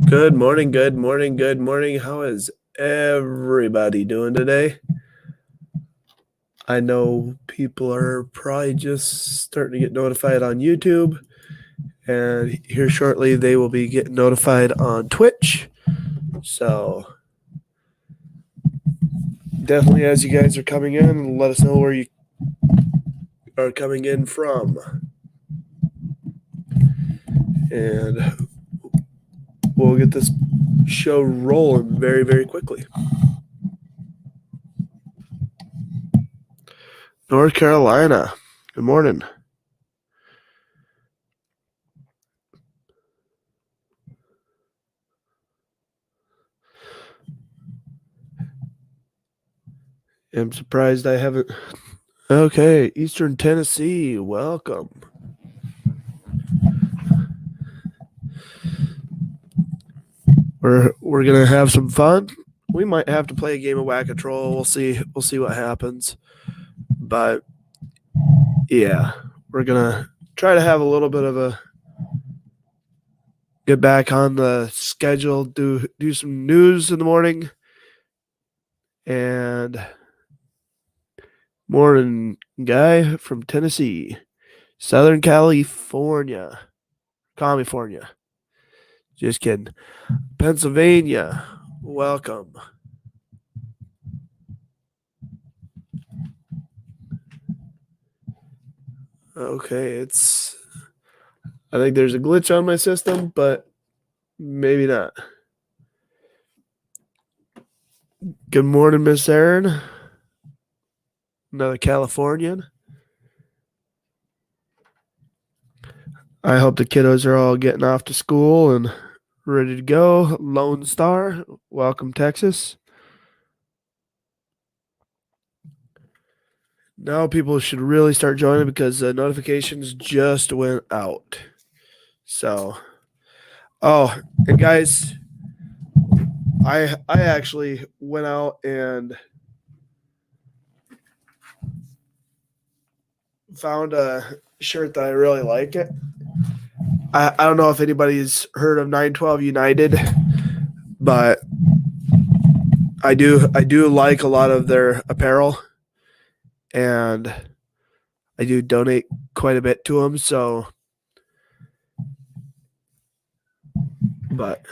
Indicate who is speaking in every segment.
Speaker 1: Good morning, good morning, good morning. How is everybody doing today? I know people are probably just starting to get notified on YouTube, and here shortly they will be getting notified on Twitch. So definitely, as you guys are coming in, let us know where you are coming in from. And we'll get this show rolling very, very quickly. North Carolina. Good morning. I'm surprised I haven't. Okay, Eastern Tennessee, welcome. We're gonna have some fun. We might have to play a game of Whack-A-Troll. We'll see. We'll see what happens. But yeah, we're gonna try to have a little bit of a get back on the schedule. Do some news in the morning, and morning guy from Tennessee, Southern California. Just kidding. Pennsylvania, welcome. Okay, I think there's a glitch on my system, but maybe not. Good morning, Miss Erin. Another Californian. I hope the kiddos are all getting off to school and ready to go. Lone Star, welcome, Texas. Now people should really start joining because the notifications just went out. So, and guys, I actually went out and found a shirt that I really like it. I don't know if anybody's heard of 912 United, but I do like a lot of their apparel, and I do donate quite a bit to them. So, but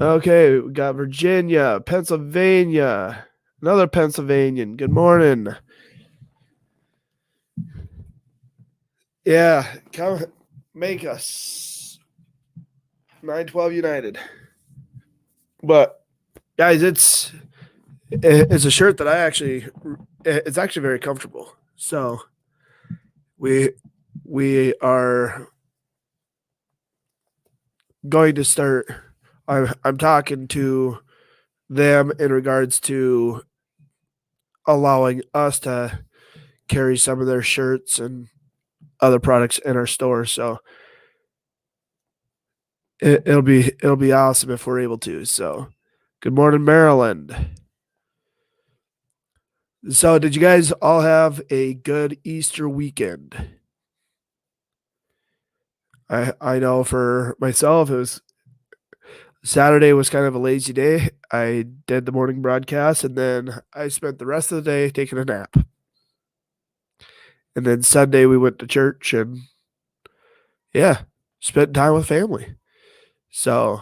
Speaker 1: okay, we got Virginia, Pennsylvania, another Pennsylvanian. Good morning. Yeah, come make us 912 United. But guys, it's a shirt that it's actually very comfortable. So we are going to start. I'm talking to them in regards to allowing us to carry some of their shirts and other products in our store. So it'll be awesome if we're able to. So good morning, Maryland. So did you guys all have a good Easter weekend? I know for myself it was Saturday was kind of a lazy day. I did the morning broadcast and then I spent the rest of the day taking a nap. And then Sunday we went to church and yeah, spent time with family. So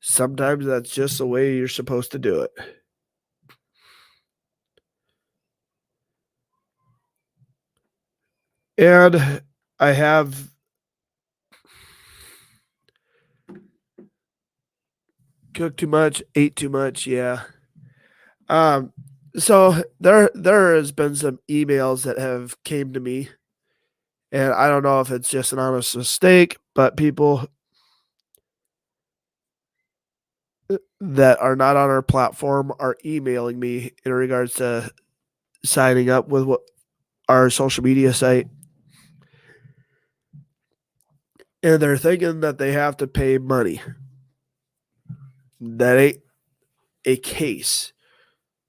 Speaker 1: sometimes that's just the way you're supposed to do it. And I have cooked too much, ate too much, yeah. So there has been some emails that have came to me, and I don't know if it's just an honest mistake, but people that are not on our platform are emailing me in regards to signing up with our social media site. And they're thinking that they have to pay money. That ain't a case.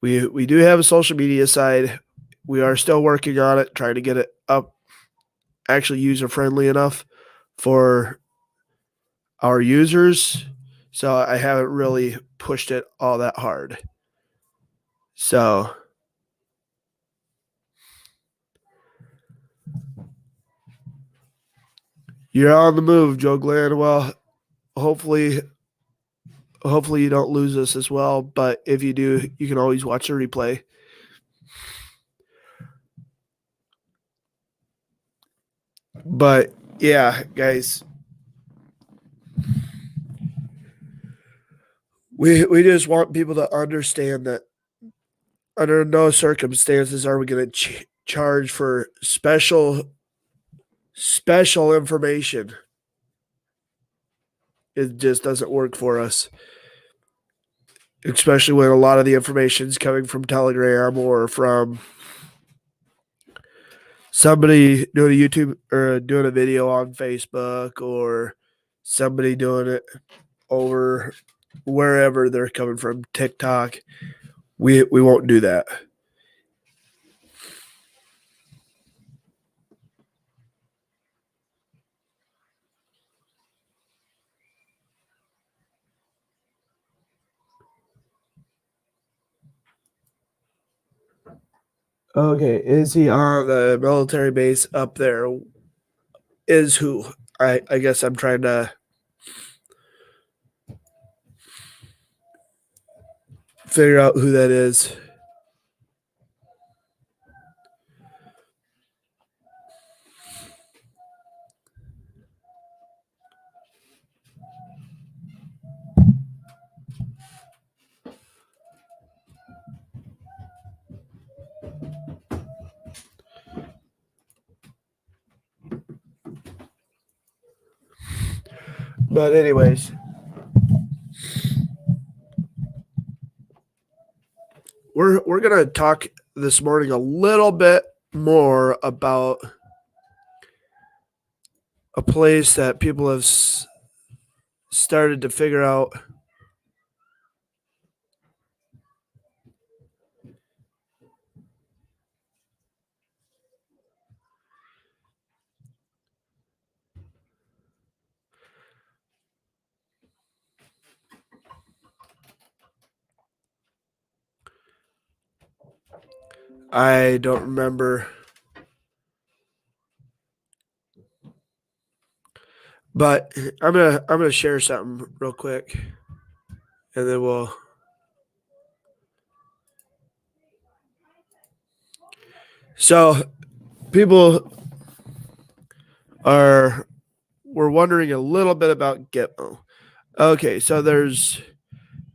Speaker 1: We do have a social media side. We are still working on it, trying to get it up actually user friendly enough for our users, so I haven't really pushed it all that hard. So you're on the move, Joe Glenn. Well, hopefully you don't lose us as well, but if you do, you can always watch a replay. But yeah, guys, we just want people to understand that under no circumstances are we going to charge for special information. It just doesn't work for us, especially when a lot of the information is coming from Telegram or from somebody doing a YouTube or doing a video on Facebook or somebody doing it over wherever they're coming from, TikTok. We won't do that. Okay, is he on the military base up there? Is who? I guess I'm trying to figure out who that is. But anyways, we're gonna talk this morning a little bit more about a place that people have started to figure out. I don't remember, but I'm gonna share something real quick, and then we'll. So, people were wondering a little bit about Gitmo. Okay, so there's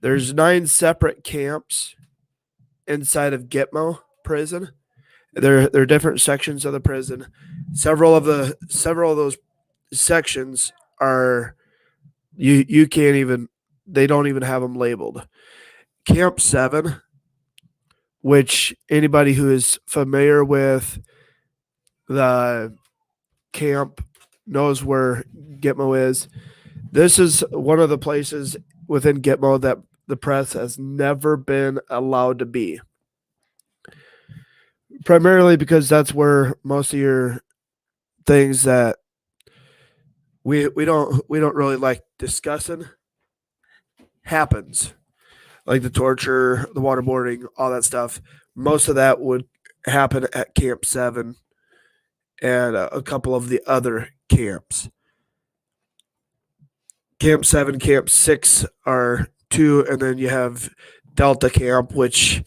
Speaker 1: 9 separate camps inside of Gitmo prison. There are different sections of the prison. Several of those sections are you can't even, they don't even have them labeled. Camp 7, which anybody who is familiar with the camp knows where Gitmo is. This is one of the places within Gitmo that the press has never been allowed to be. Primarily because that's where most of your things that we don't really like discussing happens. Like the torture, the waterboarding, all that stuff. Most of that would happen at Camp 7 and a couple of the other camps. Camp 7, Camp 6 are 2, and then you have Delta Camp, which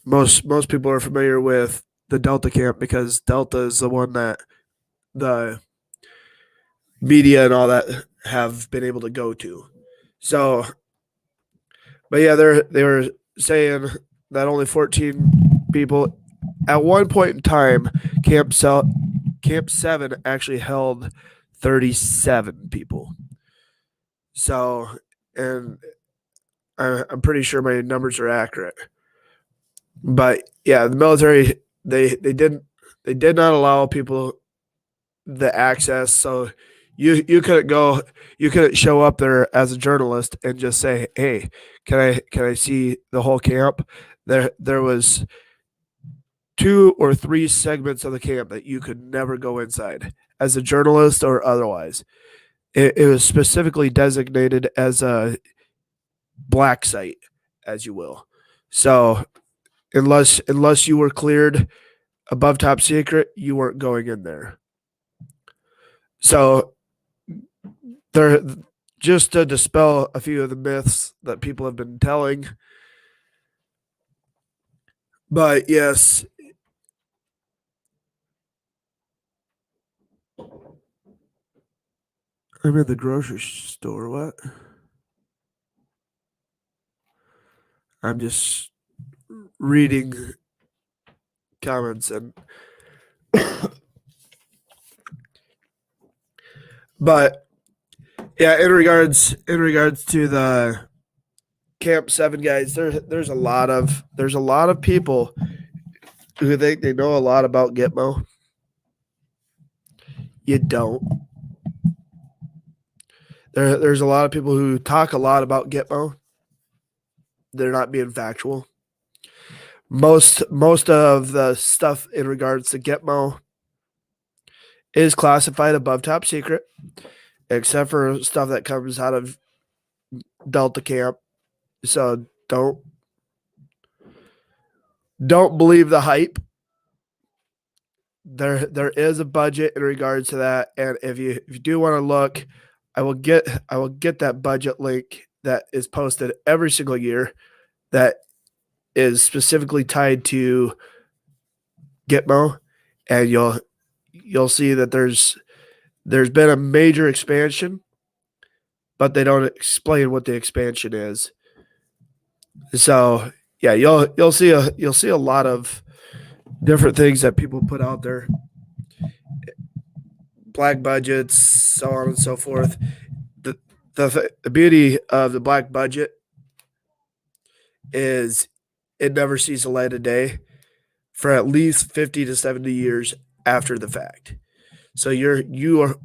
Speaker 1: most people are familiar with the Delta Camp because Delta is the one that the media and all that have been able to go to. So, but yeah, they were saying that only 14 people at one point in time, Camp 7 actually held 37 people. So, and I'm pretty sure my numbers are accurate. But yeah, the military they did not allow people the access. So you couldn't show up there as a journalist and just say, "Hey, can I see the whole camp?" There was 2 or 3 segments of the camp that you could never go inside as a journalist or otherwise. it was specifically designated as a black site, as you will. So unless you were cleared above top secret, you weren't going in there. So there, just to dispel a few of the myths that people have been telling. But yes, I'm in the grocery store. What? I'm just reading comments and but yeah, in regards to the Camp 7 guys, there's a lot of people who think they know a lot about Gitmo. You don't. There's a lot of people who talk a lot about Gitmo. They're not being factual. Most of the stuff in regards to Gitmo is classified above top secret, except for stuff that comes out of Delta Camp. So don't believe the hype. There is a budget in regards to that, and if you do want to look, I will get that budget link that is posted every single year that is specifically tied to Gitmo, and you'll see that there's been a major expansion, but they don't explain what the expansion is. So yeah, you'll see a lot of different things that people put out there, black budgets, so on and so forth. The beauty of the black budget is it never sees the light of day for at least 50 to 70 years after the fact. So you are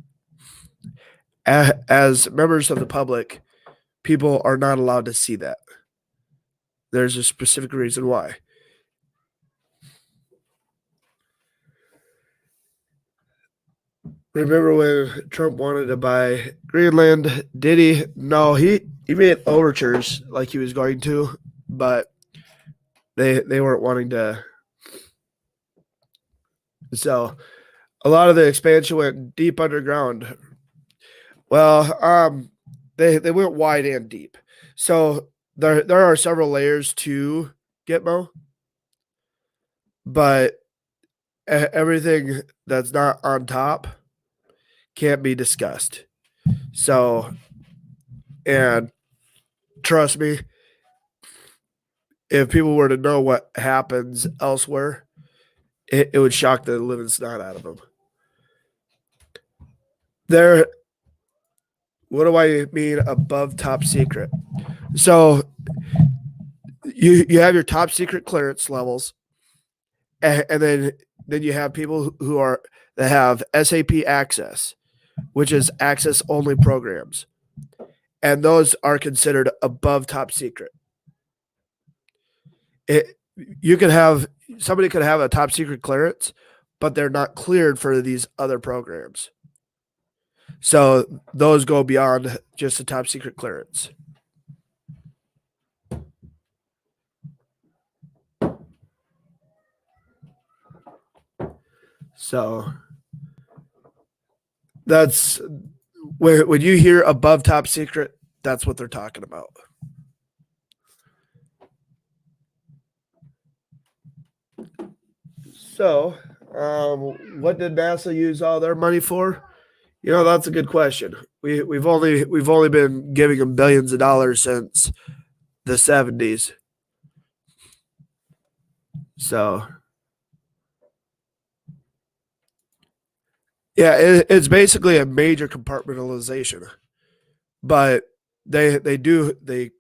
Speaker 1: as members of the public, people are not allowed to see that. There's a specific reason why. Remember when Trump wanted to buy Greenland? Did he? No, he made overtures like he was going to, but they weren't wanting to. So a lot of the expansion went deep underground. Well, they went wide and deep. So there are several layers to Gitmo, but everything that's not on top can't be discussed. So, and trust me, if people were to know what happens elsewhere, it would shock the living snot out of them. There, what do I mean above top secret? So you have your top secret clearance levels, and then you have people who are that have SAP access, which is access only programs, and those are considered above top secret. You could have somebody could have a top secret clearance, but they're not cleared for these other programs. So those go beyond just the top secret clearance. So that's when you hear above top secret, that's what they're talking about. So, what did NASA use all their money for? You know, that's a good question. We've only been giving them billions of dollars since the 70s. So, yeah, it's basically a major compartmentalization. But they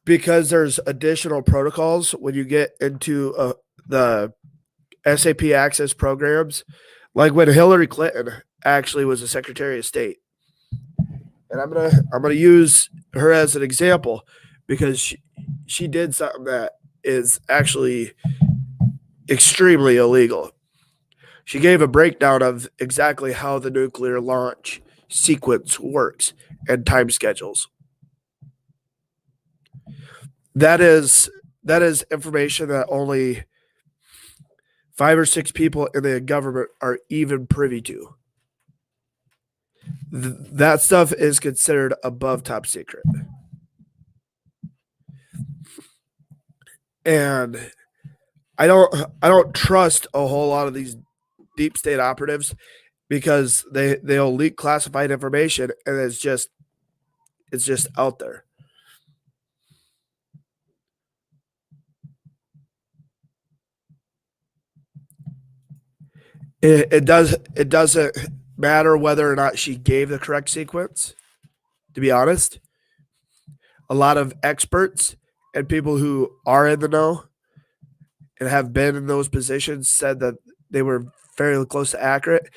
Speaker 1: because there's additional protocols when you get into the SAP access programs, like when Hillary Clinton actually was a Secretary of State. And I'm gonna use her as an example because she did something that is actually extremely illegal. She gave a breakdown of exactly how the nuclear launch sequence works and time schedules. That is information that only 5 or 6 people in the government are even privy to. That stuff is considered above top secret. And I don't trust a whole lot of these deep state operatives because they'll leak classified information and it's just out there. It doesn't matter whether or not she gave the correct sequence. To be honest, a lot of experts and people who are in the know and have been in those positions said that they were fairly close to accurate.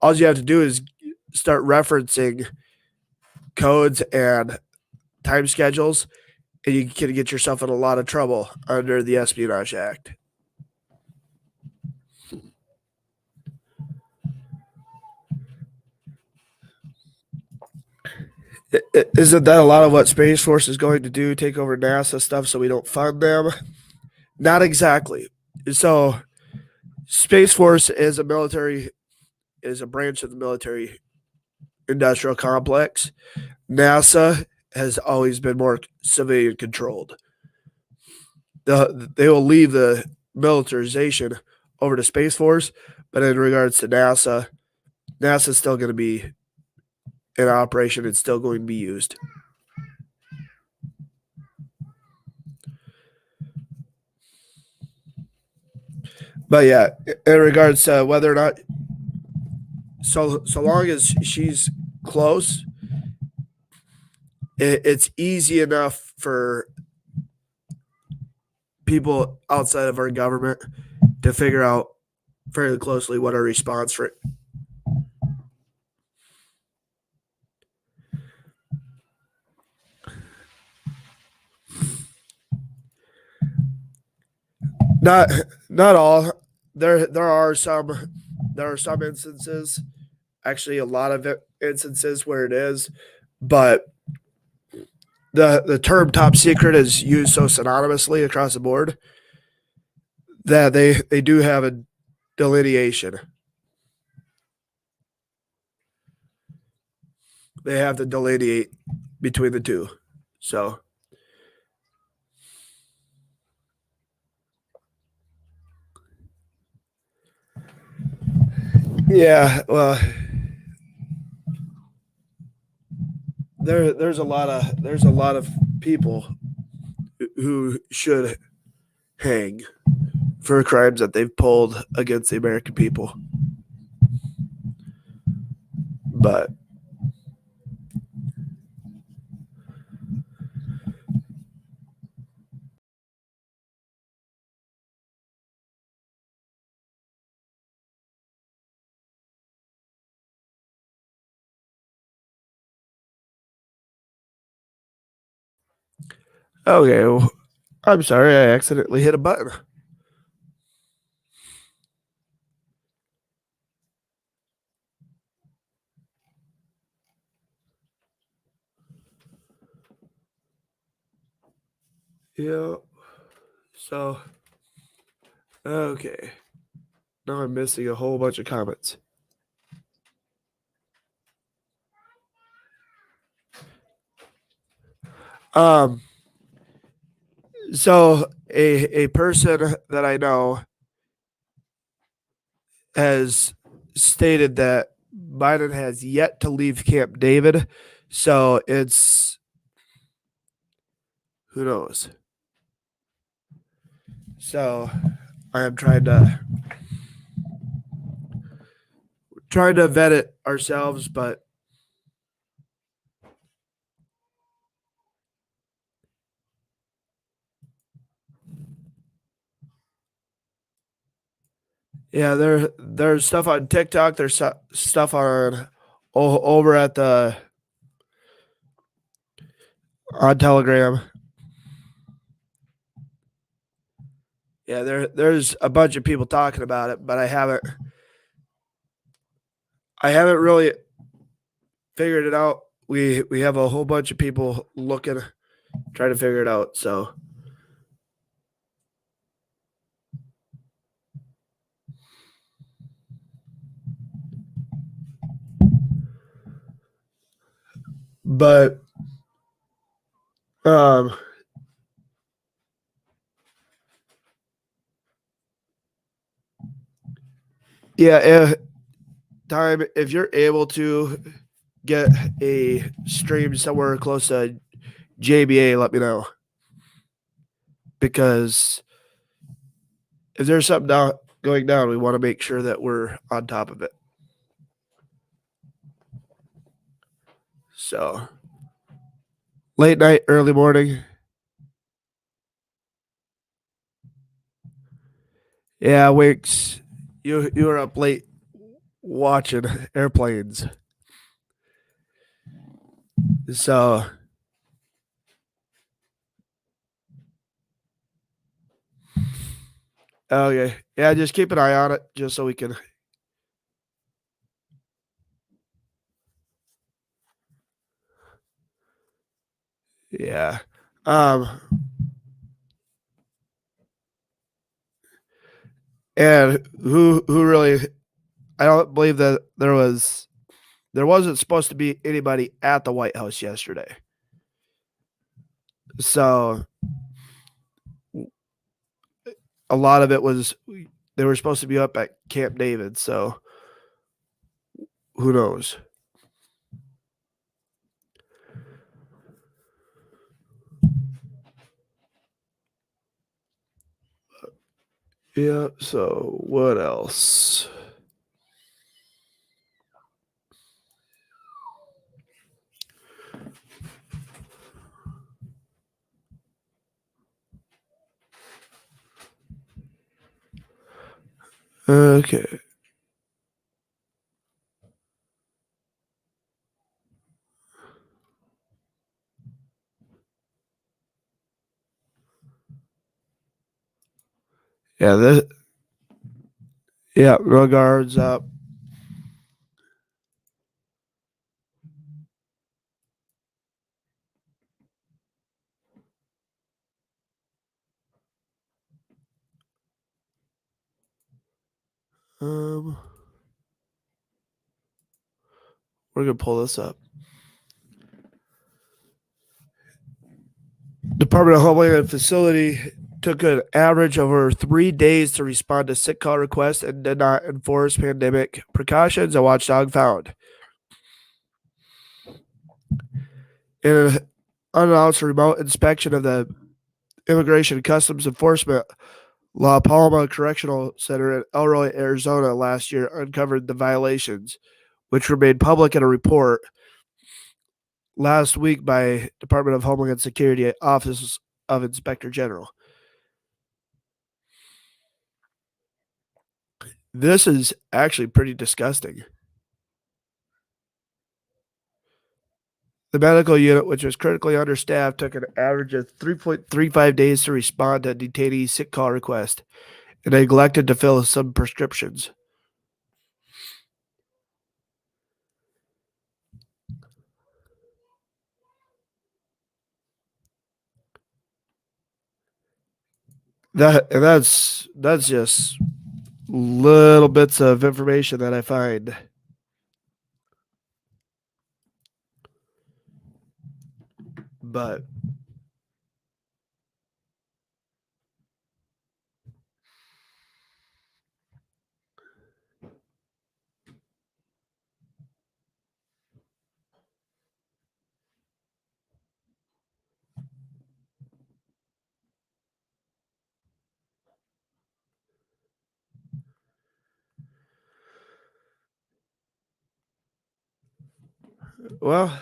Speaker 1: All you have to do is start referencing codes and time schedules, and you can get yourself in a lot of trouble under the Espionage Act. Isn't that a lot of what Space Force is going to do? Take over NASA stuff so we don't fund them? Not exactly. So, Space Force is a branch of the military industrial complex. NASA has always been more civilian controlled. They will leave the militarization over to Space Force, but in regards to NASA, NASA is still going to be in operation. It's still going to be used. But yeah, in regards to whether or not, so long as she's close, it's easy enough for people outside of our government to figure out fairly closely what our response for it. Not all. There are some instances, actually a lot of instances where it is, but the term top secret is used so synonymously across the board that they do have a delineation. They have to delineate between the two. So yeah, well, there's a lot of people who should hang for crimes that they've pulled against the American people. But okay, well, I'm sorry, I accidentally hit a button. Yeah. So, okay. Now I'm missing a whole bunch of comments. So a person that I know has stated that Biden has yet to leave Camp David. So it's who knows. So I am trying to vet it ourselves, but yeah, there's stuff on TikTok. There's stuff on over at the on Telegram. Yeah, there's a bunch of people talking about it, but I haven't really figured it out. We have a whole bunch of people looking, trying to figure it out. So, but um, yeah, time if you're able to get a stream somewhere close to JBA, let me know, because if there's something going down, we want to make sure that we're on top of it. So late night, early morning. Yeah, Winks, you were up late watching airplanes. So okay, yeah, just keep an eye on it, just so we can. Yeah. Um. And who really? I don't believe that there wasn't supposed to be anybody at the White House yesterday. So a lot of it was they were supposed to be up at Camp David. So who knows? Yeah. So what else? Okay. Yeah. This. Yeah. No guards up. Um. We're gonna pull this up. Department of Homeland Facility took an average over 3 days to respond to sick call requests and did not enforce pandemic precautions, a watchdog found. In an unannounced remote inspection of the Immigration and Customs Enforcement La Palma Correctional Center in Elroy, Arizona last year uncovered the violations, which were made public in a report last week by Department of Homeland Security Office of Inspector General. This is actually pretty disgusting. The medical unit, which was critically understaffed, took an average of 3.35 days to respond to detainees' sick call request and neglected to fill some prescriptions. That's just little bits of information that I find. But well,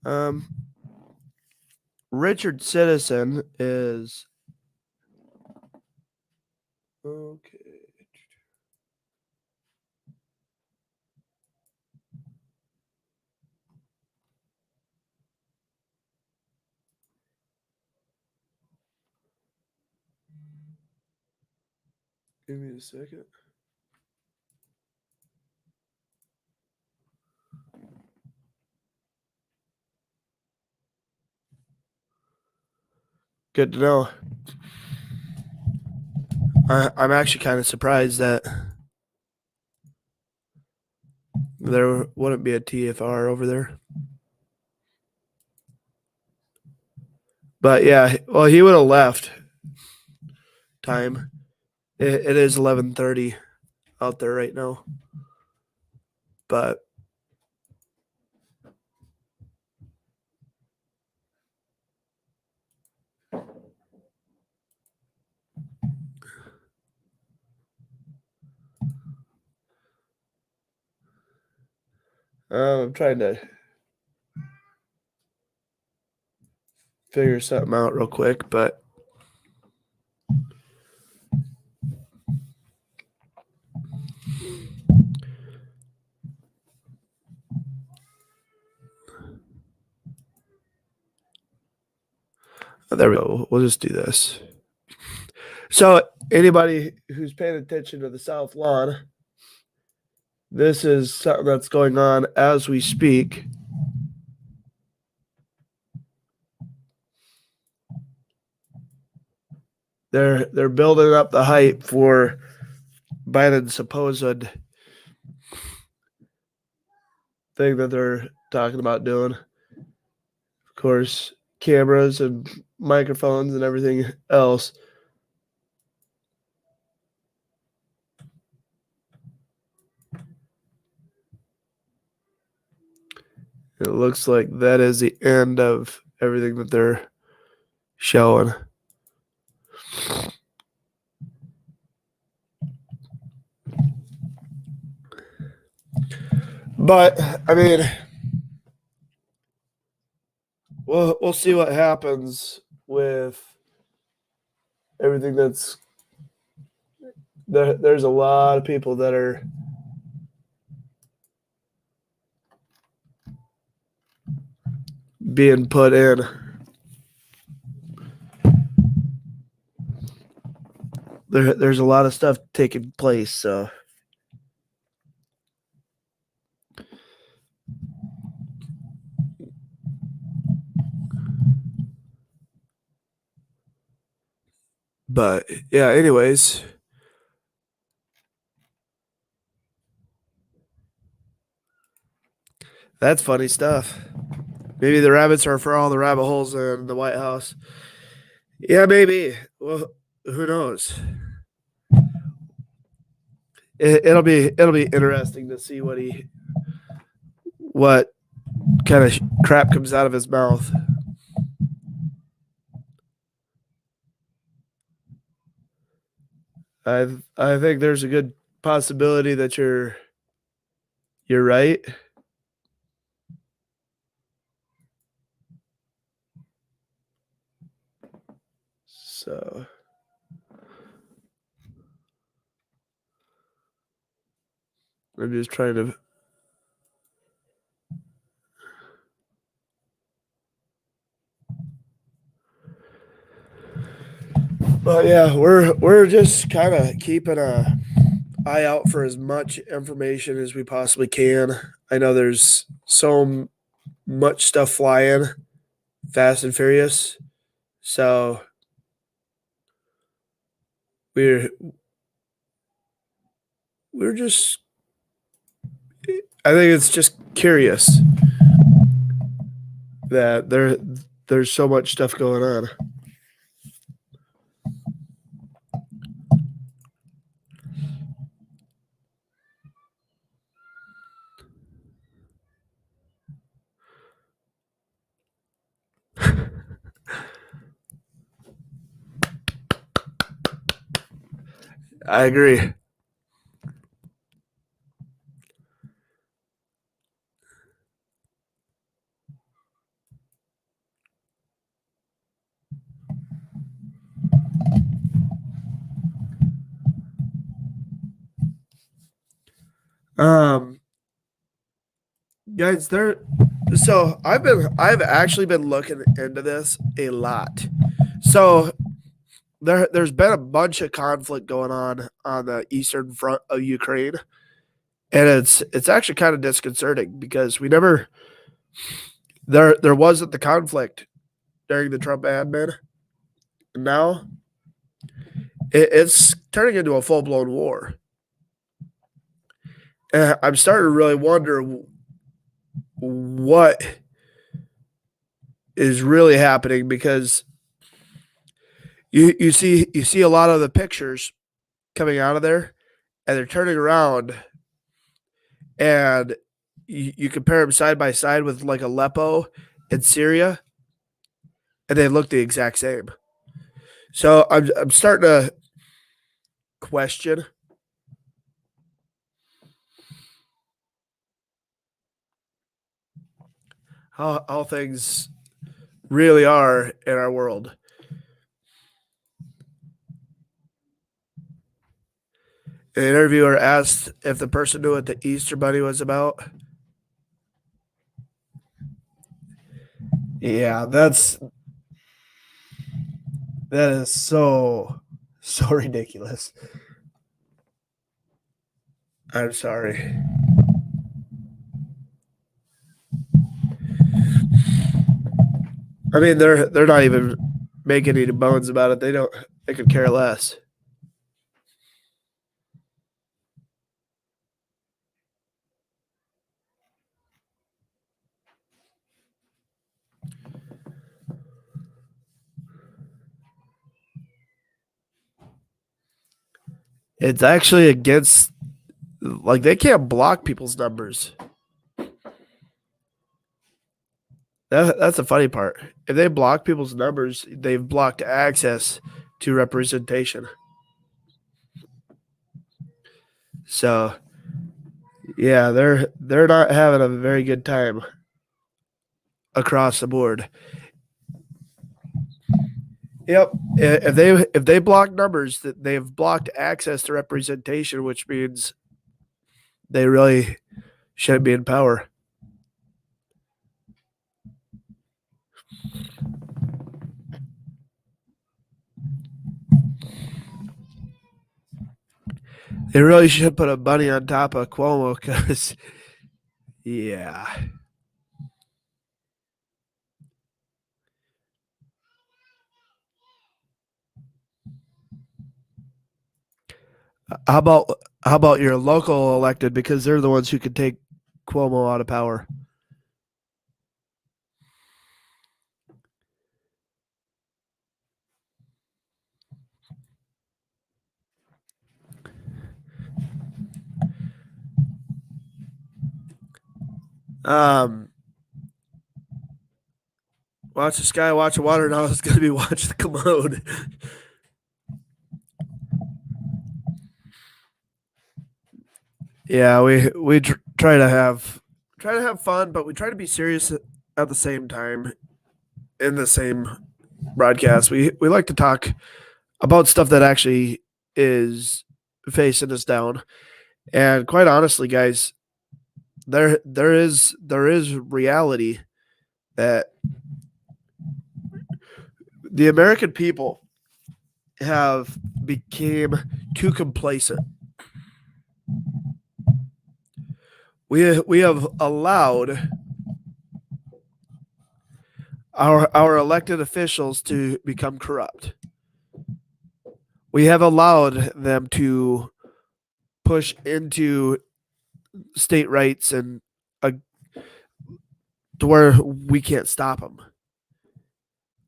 Speaker 1: um, Richard Citizen is okay. Give me a second. Good to know. I'm actually kind of surprised that there wouldn't be a TFR over there. But yeah, well, he would have left time. It is 11:30 out there right now. But I'm trying to figure something out real quick, but there we go. We'll just do this. So anybody who's paying attention to the South Lawn, this is something that's going on as we speak. They're building up the hype for Biden's supposed thing that they're talking about doing. Of course, cameras and microphones and everything else. It looks like that is the end of everything that they're showing. But I mean, we'll see what happens with everything that's there. There's a lot of people that are being put in. There's a lot of stuff taking place, so but yeah, anyways. That's funny stuff. Maybe the rabbits are for all the rabbit holes in the White House. Yeah, maybe. Well, who knows? It'll be interesting to see what kind of crap comes out of his mouth. I think there's a good possibility that you're right. So I'm just trying to. But yeah, we're just kind of keeping a eye out for as much information as we possibly can. I know there's so much stuff flying, fast and furious. So we're just. I think it's just curious that there's so much stuff going on. I agree. Guys, so I've actually been looking into this a lot. So there's been a bunch of conflict going on the eastern front of Ukraine, and it's actually kind of disconcerting because we never there wasn't the conflict during the Trump admin, now it's turning into a full blown war. And I'm starting to really wonder what is really happening because you see a lot of the pictures coming out of there, and they're turning around, and you compare them side by side with like Aleppo in Syria, and they look the exact same. So I'm starting to question how things really are in our world. An interviewer asked if the person knew what the Easter Bunny was about. Yeah, that is so ridiculous. I'm sorry. I mean, they're not even making any bones about it. They could care less. It's actually against, like, they can't block people's numbers. That's the funny part. If they block people's numbers, they've blocked access to representation. So yeah, they're not having a very good time across the board. Yep. If they block numbers, that they've blocked access to representation, which means they really shouldn't be in power. They really should put a bunny on top of Cuomo because, yeah. How about how about your local elected because they're the ones who can take Cuomo out of power. Um, watch the sky, watch the water. Now it's going to be watch the commode. Yeah, we try to have fun, but we try to be serious at the same time in the same broadcast. We like to talk about stuff that actually is facing us down. And quite honestly, guys, there is reality that the American people have became too complacent. We have allowed our elected officials to become corrupt. We have allowed them to push into state rights and uh, to where we can't stop them.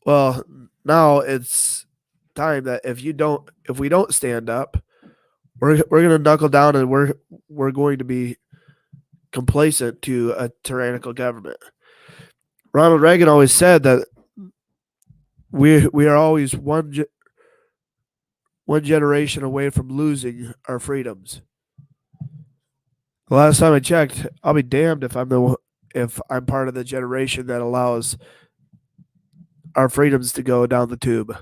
Speaker 1: Well, now it's time that if we don't stand up, we're going to knuckle down and we're going to be complacent to a tyrannical government. Ronald Reagan always said that we are always one generation away from losing our freedoms. The last time I checked, I'll be damned if I'm part of the generation that allows our freedoms to go down the tube.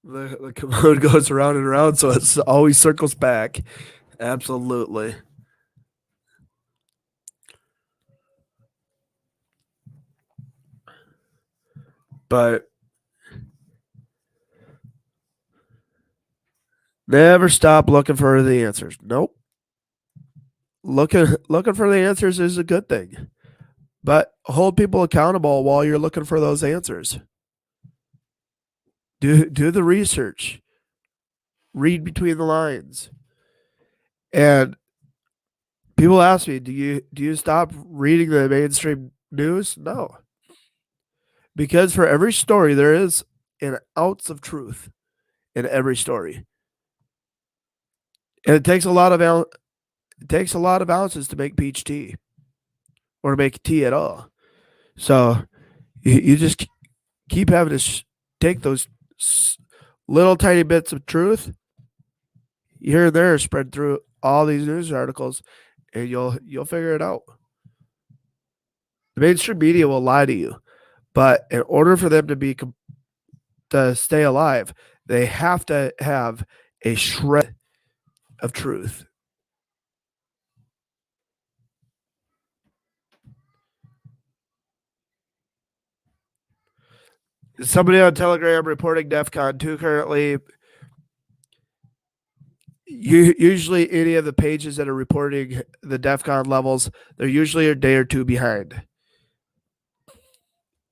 Speaker 1: The commode goes around and around, so it always circles back. Absolutely. But Never stop looking for the answers. Nope. Looking for the answers is a good thing. But hold people accountable while you're looking for those answers. Do the research. Read between the lines. And people ask me, do you stop reading the mainstream news? No. Because for every story there is an ounce of truth in every story. And it takes a lot of ounces to make peach tea or to make tea at all. So you just keep having to take those little tiny bits of truth here and there, spread through all these news articles, and you'll figure it out. The mainstream media will lie to you, but in order for them to stay alive, they have to have a shred of truth. Somebody on Telegram reporting DEFCON 2 currently. Usually, any of the pages that are reporting the DEFCON levels, they're usually a day or two behind.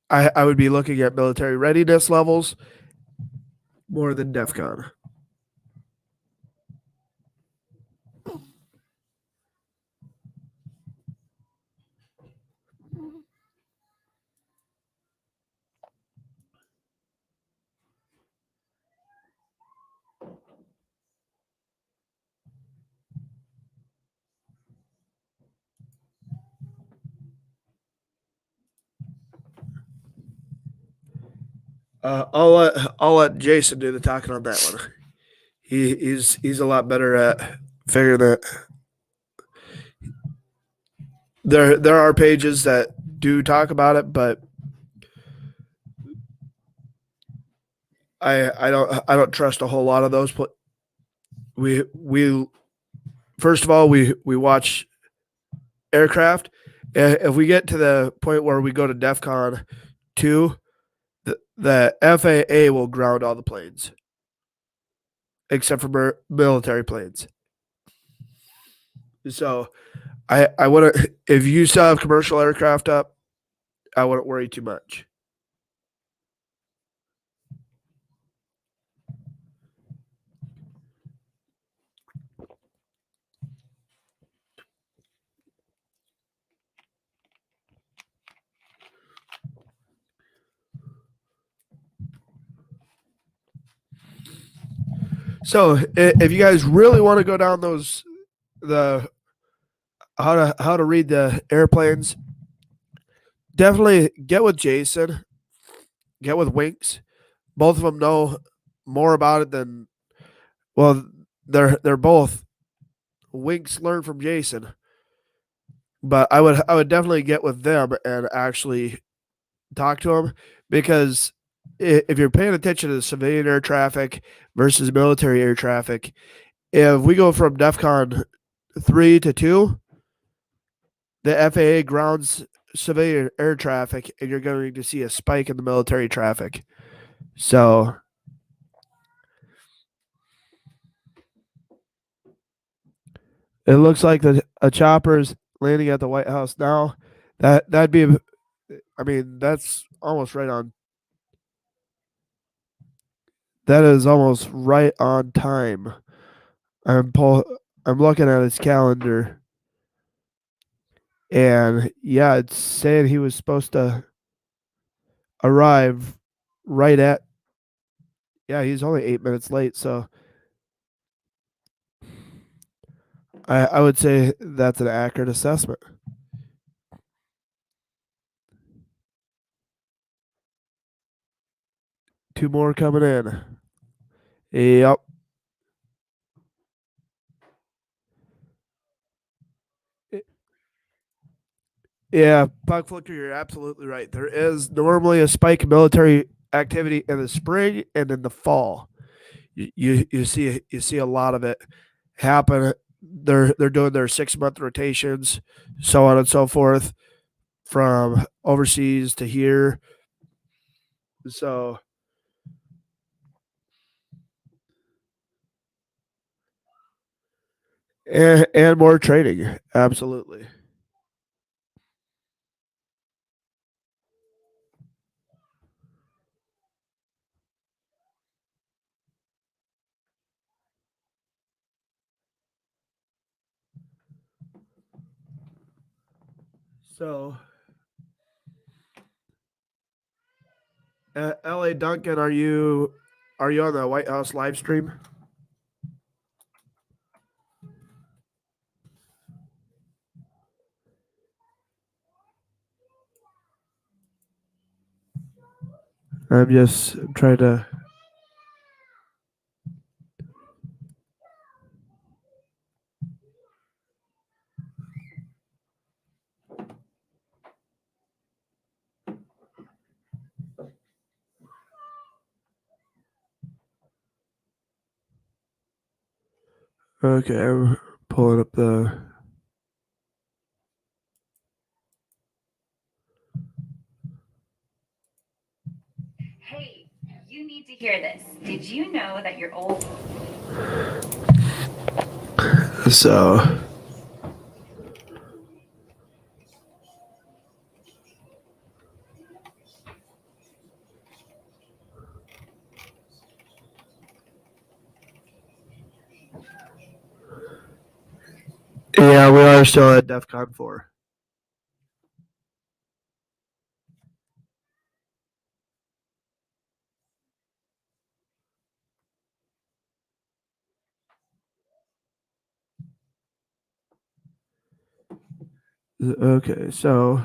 Speaker 1: I would be looking at military readiness levels more than DEFCON. I'll let Jason do the talking on that one. He's a lot better at figuring that. There are pages that do talk about it, but I don't trust a whole lot of those. We first of all we watch aircraft. If we get to the point where we go to DEFCON 2, the FAA will ground all the planes except for military planes. So I wouldn't, if you still have commercial aircraft up, I wouldn't worry too much. So if you guys really want to go down the how to read the airplanes, definitely get with Jason, get with Winks. Both of them know more about it than, well, they're both. Winks learned from Jason, but I would definitely get with them and actually talk to them, because if you're paying attention to the civilian air traffic versus military air traffic, if we go from DEFCON 3 to 2, the FAA grounds civilian air traffic, and you're going to see a spike in the military traffic. So it looks like a chopper is landing at the White House now. That'd be, I mean, that's almost right on. That is almost right on time. I'm I'm looking at his calendar, and yeah, it's saying he was supposed to arrive right at. Yeah, he's only 8 minutes late, so I would say that's an accurate assessment. Two more coming in. Yep. Yeah, Puck Flicker, you're absolutely right. There is normally a spike in military activity in the spring and in the fall. You see a lot of it happen. They're doing their 6 month rotations, so on and so forth, from overseas to here. So and more training. Absolutely. So, LA Duncan, are you on the White House live stream? I'm just trying to. Okay, I'm pulling up the.
Speaker 2: Hey, you need to hear this. Did you know that your old.
Speaker 1: So, yeah, we are still at DEF CON 4. Okay, so.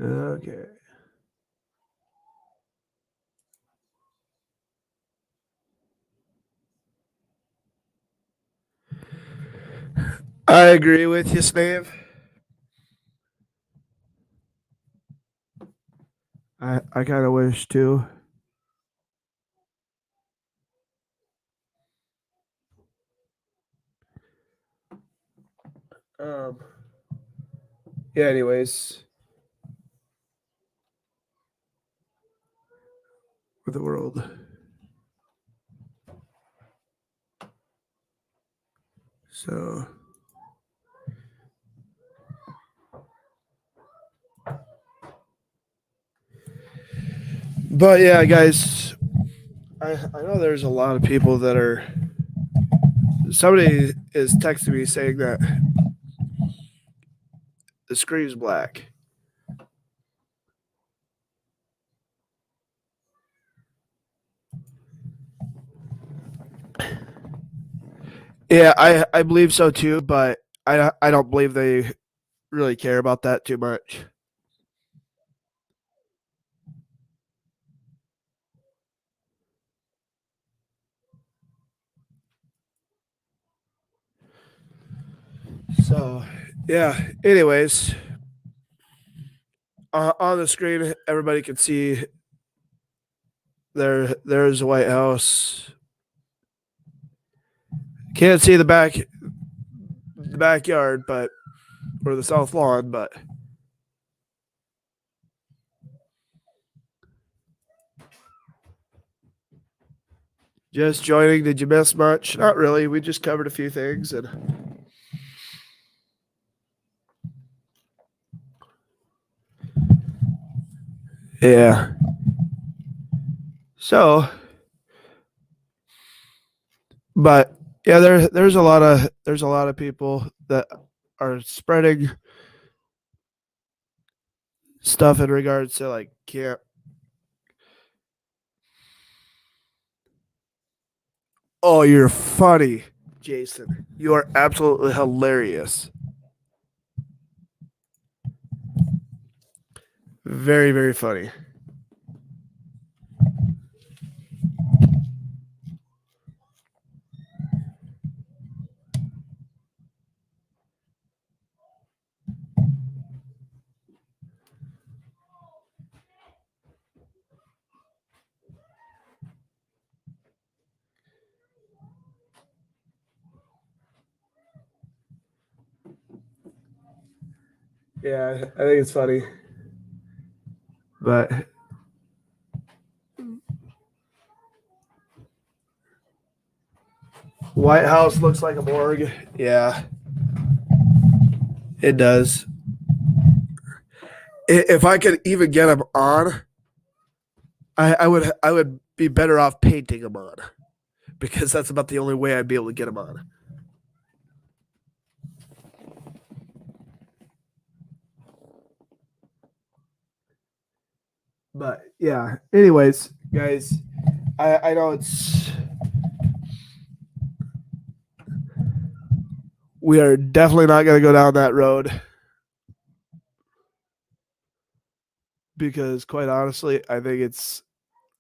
Speaker 1: Okay. I agree with you, Snave. I kind of wish too. Um. Yeah. Anyways, for the world. So. But yeah, guys, I know there's a lot of people that are. Somebody is texting me saying that the screen's black. Yeah, I believe so too, but I don't believe they really care about that too much. So, yeah. Anyways, on the screen, everybody can see there's the White House. Can't see the backyard, but or the south lawn, but just joining. Did you miss much? Not really. We just covered a few things, and yeah. So, but yeah, there's a lot of people that are spreading stuff in regards to like camp. Oh, you're funny, Jason. You are absolutely hilarious. Very, very funny. Yeah, I think it's funny. But White House looks like a morgue. Yeah, it does. If I could even get them on, I would be better off painting them on because that's about the only way I'd be able to get them on. But yeah, anyways, guys, I know we are definitely not going to go down that road because, quite honestly, I think it's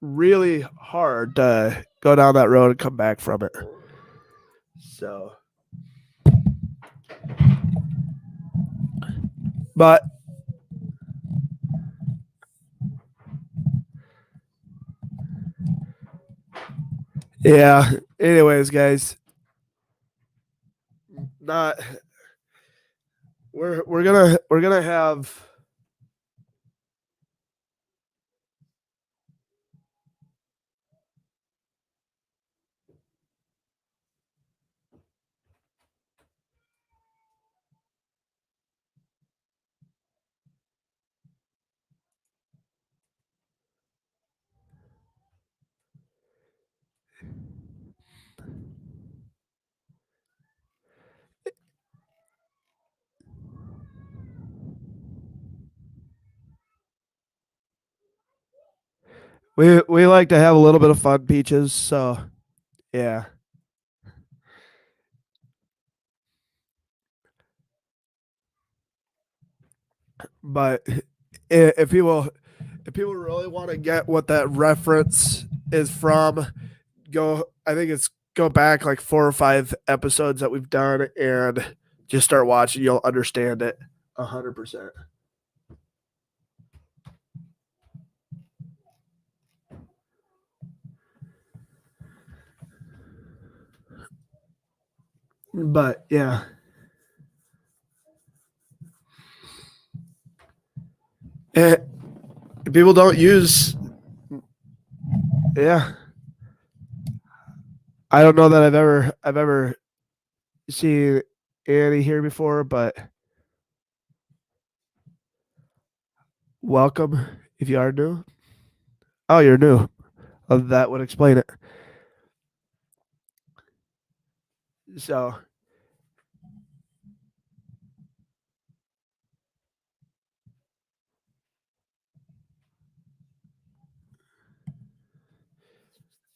Speaker 1: really hard to go down that road and come back from it. So, but yeah, anyways, guys, not we're gonna have we like to have a little bit of fun, Peaches. So yeah, but if people really want to get what that reference is from, go. I think it's go back like 4 or 5 episodes that we've done and just start watching. You'll understand it 100%. But yeah, Eh, people don't use. Yeah, I don't know that I've ever seen Annie here before, but welcome if you are new. Oh, you're new. That would explain it. So,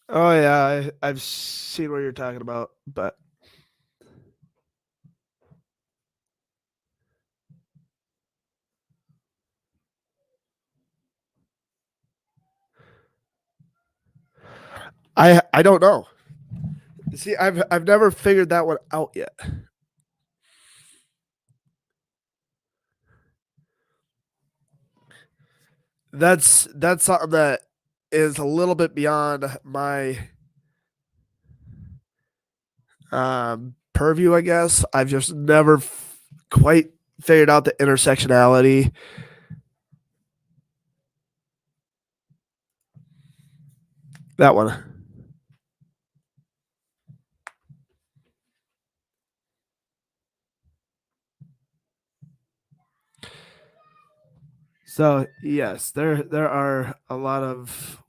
Speaker 1: oh yeah, I've seen what you're talking about, but I don't know. See, I've never figured that one out yet. That's something that is a little bit beyond my purview, I guess. I've just never quite figured out the intersectionality. That one. So yes, there are a lot of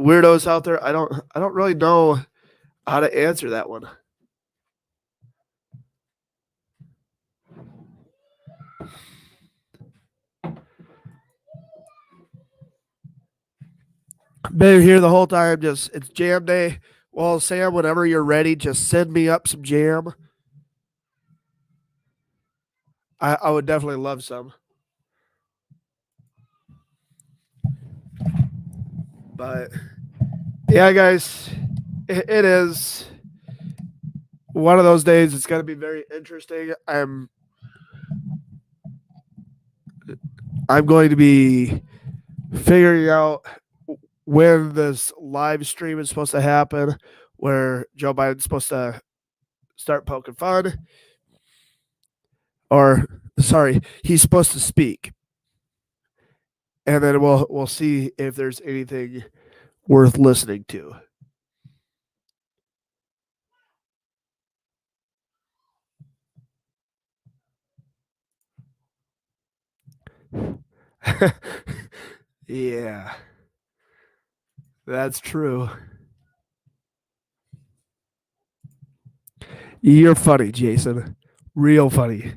Speaker 1: weirdos out there. I don't really know how to answer that one. Been here the whole time. Just it's jam day. Well, Sam, whenever you're ready, just send me up some jam. I would definitely love some. But yeah, guys, it is one of those days. It's going to be very interesting. I'm going to be figuring out when this live stream is supposed to happen, where Joe Biden's supposed to start poking fun. or sorry, he's supposed to speak, and then we'll see if there's anything worth listening to. Yeah, that's true. You're funny, Jason. Real funny.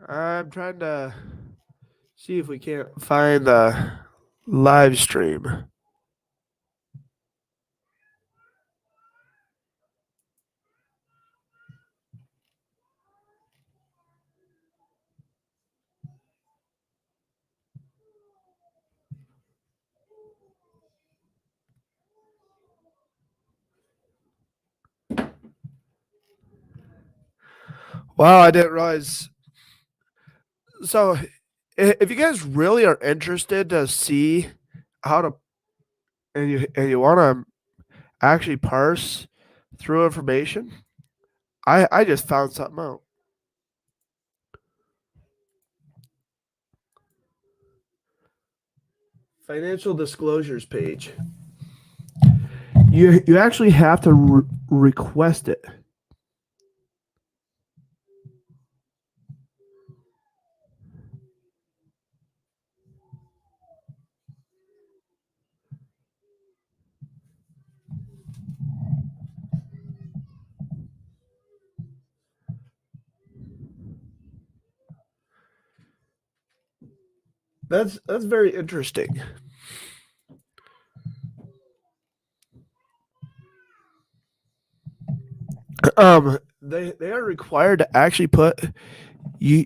Speaker 1: I'm trying to see if we can't find the live stream. Wow, I didn't realize. So, if you guys really are interested to see how to, and you want to actually parse through information, I just found something out. Financial disclosures page. You actually have to request it. That's very interesting. They are required to actually put you.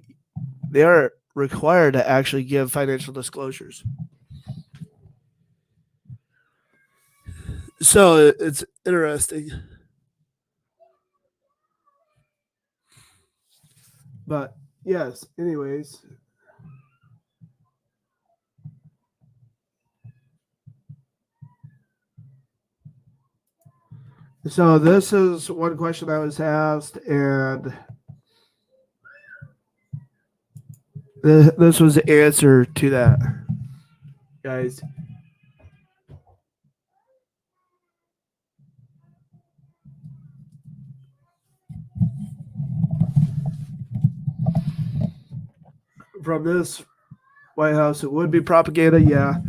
Speaker 1: They are required to actually give financial disclosures. So it's interesting. But yes, anyways. So this is one question I was asked, and this was the answer to that, guys. From this White House, it would be propaganda, yeah.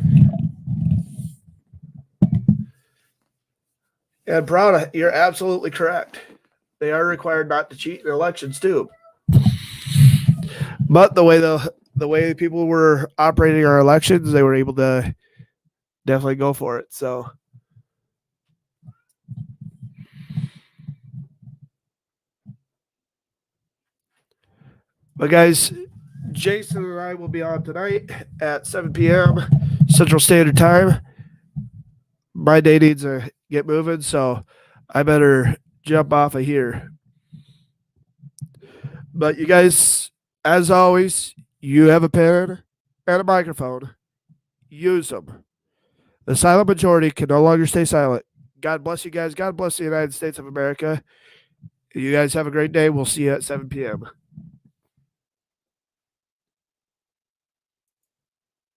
Speaker 1: And Brown, you're absolutely correct. They are required not to cheat in elections too. But the way people were operating our elections, they were able to definitely go for it. So, but guys, Jason and I will be on tonight at 7 p.m. Central Standard Time. My day needs to get moving, so I better jump off of here. But you guys, as always, you have a pen and a microphone. Use them. The silent majority can no longer stay silent. God bless you guys. God bless the United States of America. You guys have a great day. We'll see you at 7 p.m.